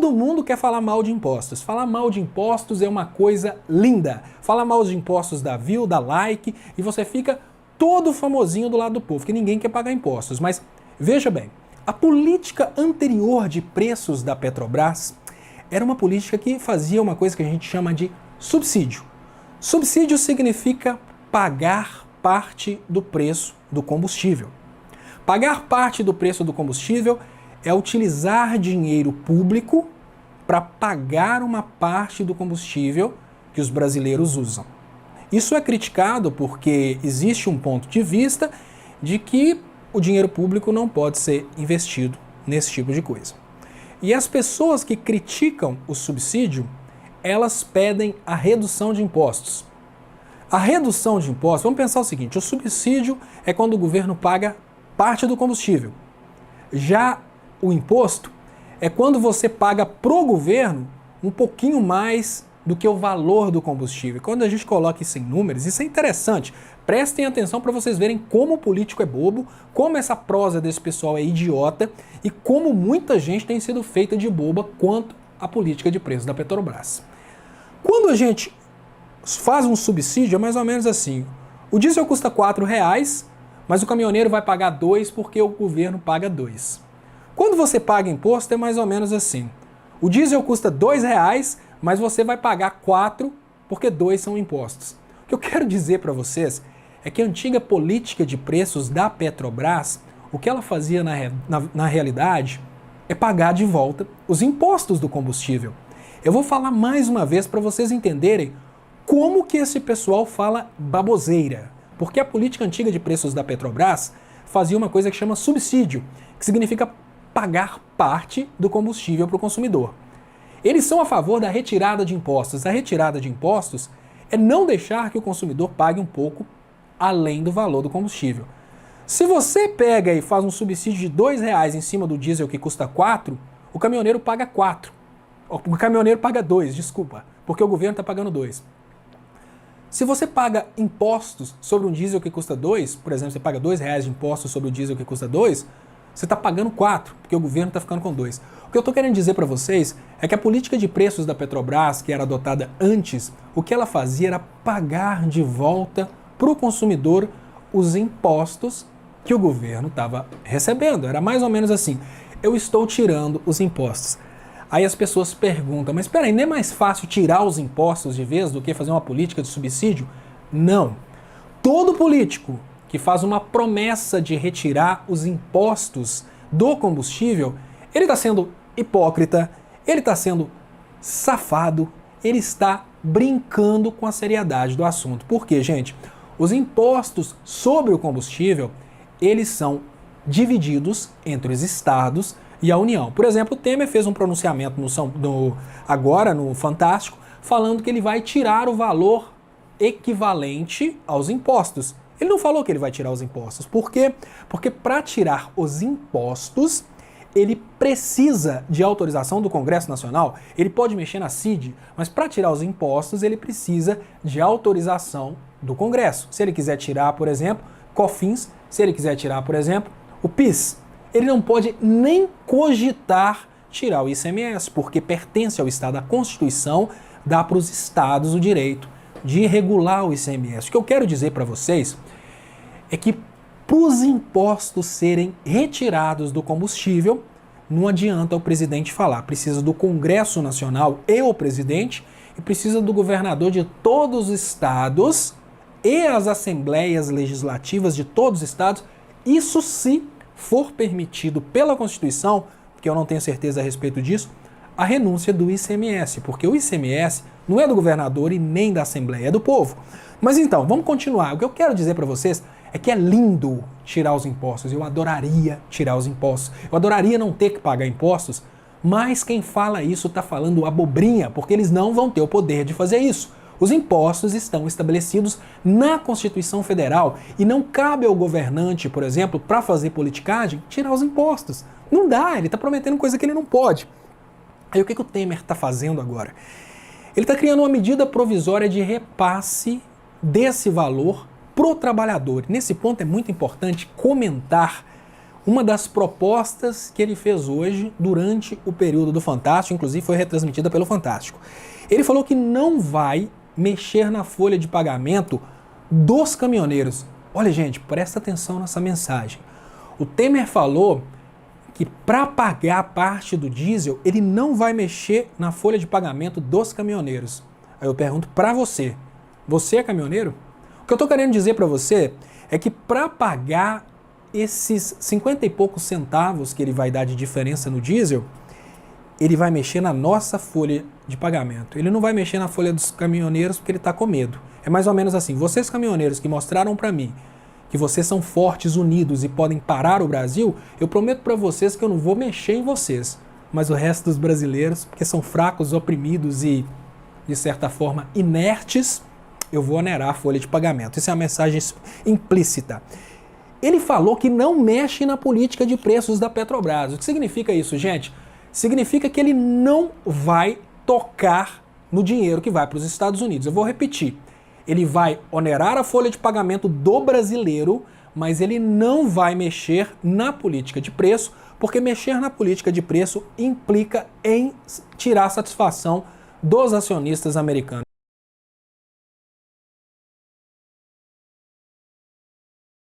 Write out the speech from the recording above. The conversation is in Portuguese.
Todo mundo quer falar mal de impostos. Falar mal de impostos é uma coisa linda. Falar mal de impostos dá view, dá like e você fica todo famosinho do lado do povo, que ninguém quer pagar impostos. Mas veja bem, a política anterior de preços da Petrobras era uma política que fazia uma coisa que a gente chama de subsídio. Subsídio significa pagar parte do preço do combustível. Pagar parte do preço do combustível é utilizar dinheiro público para pagar uma parte do combustível que os brasileiros usam. Isso é criticado porque existe um ponto de vista de que o dinheiro público não pode ser investido nesse tipo de coisa. E as pessoas que criticam o subsídio, elas pedem a redução de impostos. A redução de impostos, vamos pensar o seguinte, o subsídio é quando o governo paga parte do combustível. Já o imposto é quando você paga pro governo um pouquinho mais do que o valor do combustível. Quando a gente coloca isso em números, isso é interessante. Prestem atenção para vocês verem como o político é bobo, como essa prosa desse pessoal é idiota e como muita gente tem sido feita de boba quanto à política de preços da Petrobras. Quando a gente faz um subsídio, é mais ou menos assim. O diesel custa R$4, mas o caminhoneiro vai pagar 2 porque o governo paga 2. Quando você paga imposto, é mais ou menos assim. O diesel custa R$2, mas você vai pagar 4 porque 2 são impostos. O que eu quero dizer para vocês é que a antiga política de preços da Petrobras, o que ela fazia na realidade é pagar de volta os impostos do combustível. Eu vou falar mais uma vez para vocês entenderem como que esse pessoal fala baboseira. Porque a política antiga de preços da Petrobras fazia uma coisa que chama subsídio, que significa pagar parte do combustível para o consumidor. Eles são a favor da retirada de impostos. A retirada de impostos é não deixar que o consumidor pague um pouco além do valor do combustível. Se você pega e faz um subsídio de R$2 em cima do diesel que custa 4, o caminhoneiro paga 4. O caminhoneiro paga 2, desculpa, porque o governo está pagando 2. Se você paga impostos sobre um diesel que custa 2, por exemplo, você paga R$2 de impostos sobre o diesel que custa 2, você está pagando 4, porque o governo está ficando com 2. O que eu estou querendo dizer para vocês é que a política de preços da Petrobras, que era adotada antes, o que ela fazia era pagar de volta para o consumidor os impostos que o governo estava recebendo. Era mais ou menos assim, eu estou tirando os impostos. Aí as pessoas perguntam, mas espera aí, não é mais fácil tirar os impostos de vez do que fazer uma política de subsídio? Não. Todo político que faz uma promessa de retirar os impostos do combustível, ele está sendo hipócrita, ele está sendo safado, ele está brincando com a seriedade do assunto. Por quê, gente? Os impostos sobre o combustível, eles são divididos entre os estados e a União. Por exemplo, o Temer fez um pronunciamento agora no Fantástico, falando que ele vai tirar o valor equivalente aos impostos. Ele não falou que ele vai tirar os impostos. Por quê? Porque para tirar os impostos, ele precisa de autorização do Congresso Nacional. Ele pode mexer na CID, mas para tirar os impostos, ele precisa de autorização do Congresso. Se ele quiser tirar, por exemplo, COFINS, se ele quiser tirar, por exemplo, o PIS, ele não pode nem cogitar tirar o ICMS, porque pertence ao Estado. A Constituição dá para os estados o direito de regular o ICMS. O que eu quero dizer para vocês é que para os impostos serem retirados do combustível, não adianta o presidente falar. Precisa do Congresso Nacional e o presidente, e precisa do governador de todos os estados e as assembleias legislativas de todos os estados. Isso se for permitido pela Constituição, porque eu não tenho certeza a respeito disso, a renúncia do ICMS, porque o ICMS não é do governador e nem da Assembleia, é do povo. Mas então, vamos continuar. O que eu quero dizer para vocês é que é lindo tirar os impostos. Eu adoraria tirar os impostos. Eu adoraria não ter que pagar impostos, mas quem fala isso está falando abobrinha, porque eles não vão ter o poder de fazer isso. Os impostos estão estabelecidos na Constituição Federal e não cabe ao governante, por exemplo, para fazer politicagem, tirar os impostos. Não dá, ele está prometendo coisa que ele não pode. Aí o que o Temer está fazendo agora? Ele está criando uma medida provisória de repasse desse valor pro trabalhador. Nesse ponto é muito importante comentar uma das propostas que ele fez hoje durante o período do Fantástico, inclusive foi retransmitida pelo Fantástico. Ele falou que não vai mexer na folha de pagamento dos caminhoneiros. Olha, gente, presta atenção nessa mensagem. O Temer falou que para pagar parte do diesel, ele não vai mexer na folha de pagamento dos caminhoneiros. Aí eu pergunto para você, você é caminhoneiro? O que eu estou querendo dizer para você é que para pagar esses 50 e poucos centavos que ele vai dar de diferença no diesel, ele vai mexer na nossa folha de pagamento. Ele não vai mexer na folha dos caminhoneiros porque ele está com medo. É mais ou menos assim, vocês caminhoneiros que mostraram para mim que vocês são fortes, unidos e podem parar o Brasil, eu prometo para vocês que eu não vou mexer em vocês. Mas o resto dos brasileiros, porque são fracos, oprimidos e, de certa forma, inertes, eu vou onerar a folha de pagamento. Isso é uma mensagem implícita. Ele falou que não mexe na política de preços da Petrobras. O que significa isso, gente? Significa que ele não vai tocar no dinheiro que vai para os Estados Unidos. Eu vou repetir. Ele vai onerar a folha de pagamento do brasileiro, mas ele não vai mexer na política de preço, porque mexer na política de preço implica em tirar a satisfação dos acionistas americanos.